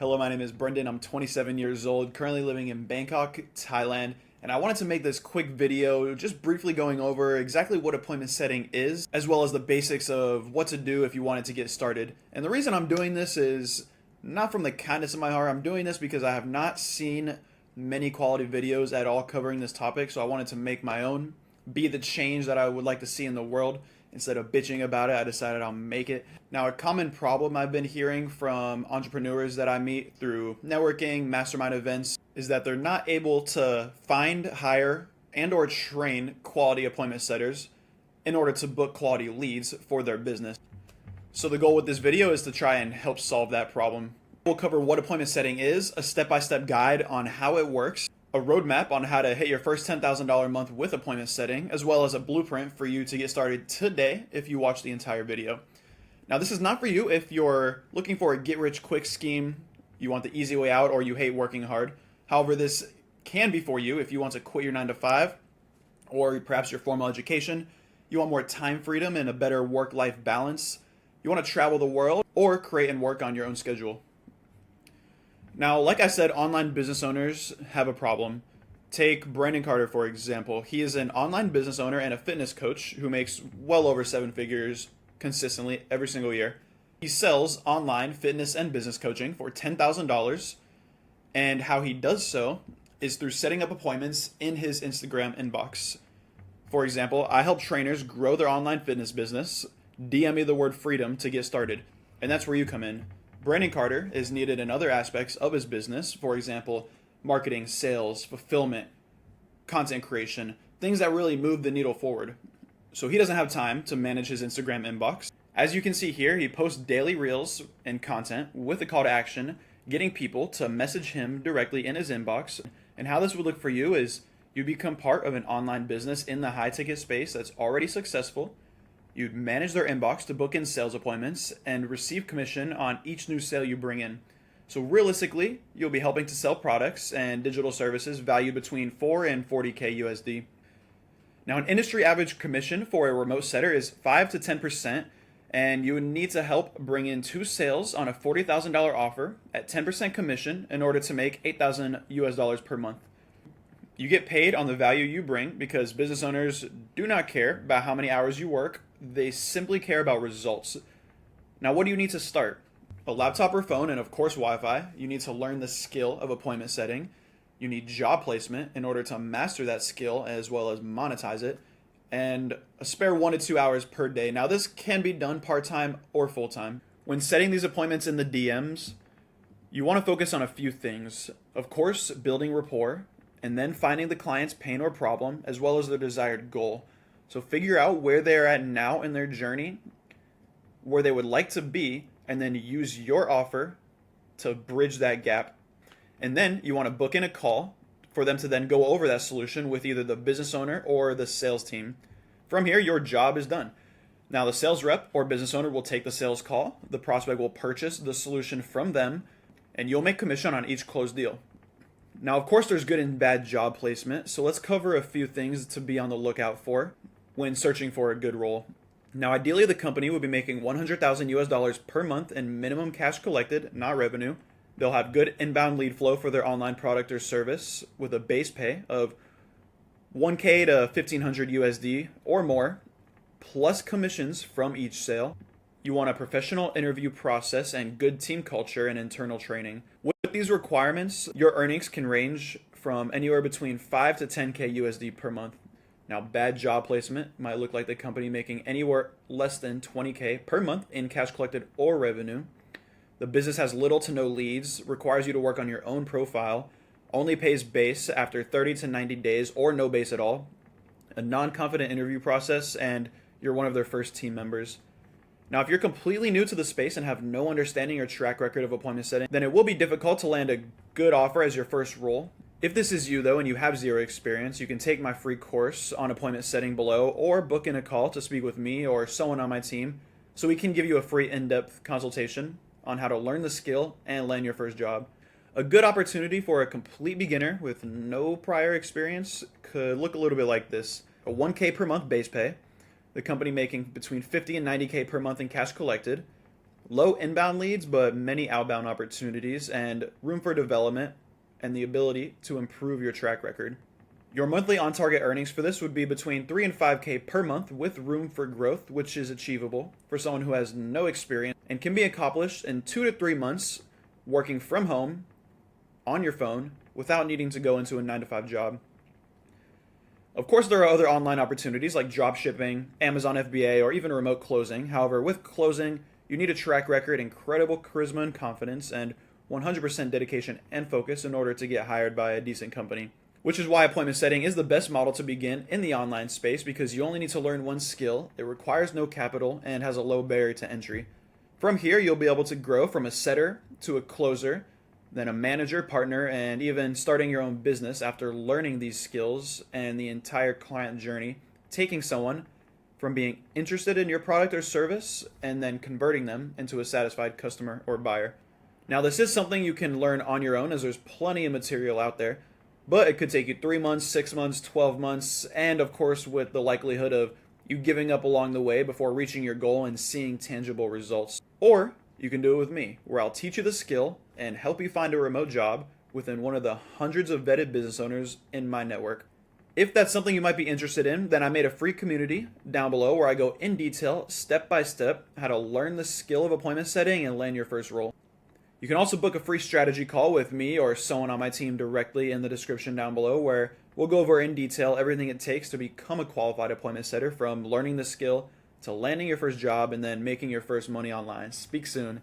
Hello, my name is Brendan. I'm 27 years old, currently living in Bangkok, Thailand, and I wanted to make this quick video just briefly going over exactly what appointment setting is, as well as the basics of what to do if you wanted to get started. And the reason I'm doing this is not from the kindness of my heart. I'm doing this because I have not seen many quality videos at all covering this topic, so I wanted to make my own, be the change that I would like to see in the world. Instead of bitching about it, I decided I'll make it. Now, a common problem I've been hearing from entrepreneurs that I meet through networking, mastermind events, is that they're not able to find, hire, and or train quality appointment setters in order to book quality leads for their business. So the goal with this video is to try and help solve that problem. We'll cover what appointment setting is, a step-by-step guide on how it works, a roadmap on how to hit your first $10,000 a month with appointment setting, as well as a blueprint for you to get started today if you watch the entire video. Now, this is not for you if you're looking for a get-rich-quick scheme, you want the easy way out, or you hate working hard. However, this can be for you if you want to quit your 9-to-5, or perhaps your formal education, you want more time freedom and a better work-life balance, you want to travel the world, or create and work on your own schedule. Now, like I said, online business owners have a problem. Take Brandon Carter, for example. He is an online business owner and a fitness coach who makes well over 7 figures consistently every single year. He sells online fitness and business coaching for $10,000, and how he does so is through setting up appointments in his Instagram inbox. For example, I help trainers grow their online fitness business. DM me the word freedom to get started, and that's where you come in. Brandon Carter is needed in other aspects of his business, for example, marketing, sales, fulfillment, content creation, things that really move the needle forward. So he doesn't have time to manage his Instagram inbox. As you can see here, he posts daily reels and content with a call to action, getting people to message him directly in his inbox. And how this would look for you is you become part of an online business in the high ticket space that's already successful. You'd manage their inbox to book in sales appointments and receive commission on each new sale you bring in. So realistically, you'll be helping to sell products and digital services valued between 4 and 40K USD. Now, an industry average commission for a remote setter is 5 to 10%, and you would need to help bring in 2 sales on a $40,000 offer at 10% commission in order to make $8,000 per month. You get paid on the value you bring because business owners do not care about how many hours you work. They simply care about results. Now, what do you need to start? A laptop or phone, and of course Wi-Fi. You need to learn the skill of appointment setting. You need job placement in order to master that skill as well as monetize it. And a spare 1 to 2 hours per day. Now, this can be done part-time or full-time. When setting these appointments in the DMs, you want to focus on a few things. Of course, building rapport, and then finding the client's pain or problem as well as their desired goal. So figure out where they're at now in their journey, where they would like to be, and then use your offer to bridge that gap. And then you want to book in a call for them to then go over that solution with either the business owner or the sales team. From here, your job is done. Now, the sales rep or business owner will take the sales call, the prospect will purchase the solution from them, and you'll make commission on each closed deal. Now, of course, there's good and bad job placement, so let's cover a few things to be on the lookout for when searching for a good role. Now, ideally, the company will be making $100,000 per month in minimum cash collected, not revenue. They'll have good inbound lead flow for their online product or service with a base pay of $1K to $1,500 USD or more, plus commissions from each sale. You want a professional interview process and good team culture and internal training. With these requirements, your earnings can range from anywhere between 5 to 10K USD per month. Now, bad job placement might look like the company making anywhere less than 20K per month in cash collected or revenue. The business has little to no leads, requires you to work on your own profile, only pays base after 30 to 90 days or no base at all, a non-confident interview process, and you're one of their first team members. Now, if you're completely new to the space and have no understanding or track record of appointment setting, then it will be difficult to land a good offer as your first role. If this is you, though, and you have zero experience, you can take my free course on appointment setting below or book in a call to speak with me or someone on my team so we can give you a free in-depth consultation on how to learn the skill and land your first job. A good opportunity for a complete beginner with no prior experience could look a little bit like this. A 1K per month base pay, the company making between 50 and 90K per month in cash collected, Low inbound leads, but many outbound opportunities, and room for development and the ability to improve your track record. Your monthly on-target earnings for this would be between 3 and 5K per month with room for growth, which is achievable for someone who has no experience and can be accomplished in 2 to 3 months working from home on your phone without needing to go into a 9 to 5 job. Of course, there are other online opportunities like drop shipping, Amazon FBA, or even remote closing. However, with closing, you need a track record, incredible charisma and confidence, and 100% dedication and focus in order to get hired by a decent company. Which is why appointment setting is the best model to begin in the online space, because you only need to learn one skill, it requires no capital, and has a low barrier to entry. From here, you'll be able to grow from a setter to a closer, then a manager, partner, and even starting your own business after learning these skills and the entire client journey, taking someone from being interested in your product or service and then converting them into a satisfied customer or buyer. Now, this is something you can learn on your own, as there's plenty of material out there, but it could take you 3 months, 6 months, 12 months, and of course with the likelihood of you giving up along the way before reaching your goal and seeing tangible results. Or you can do it with me, where I'll teach you the skill and help you find a remote job within one of the hundreds of vetted business owners in my network. If that's something you might be interested in, then I made a free community down below where I go in detail, step by step, how to learn the skill of appointment setting and land your first role. You can also book a free strategy call with me or someone on my team directly in the description down below, where we'll go over in detail everything it takes to become a qualified appointment setter, from learning the skill to landing your first job and then making your first money online. Speak soon.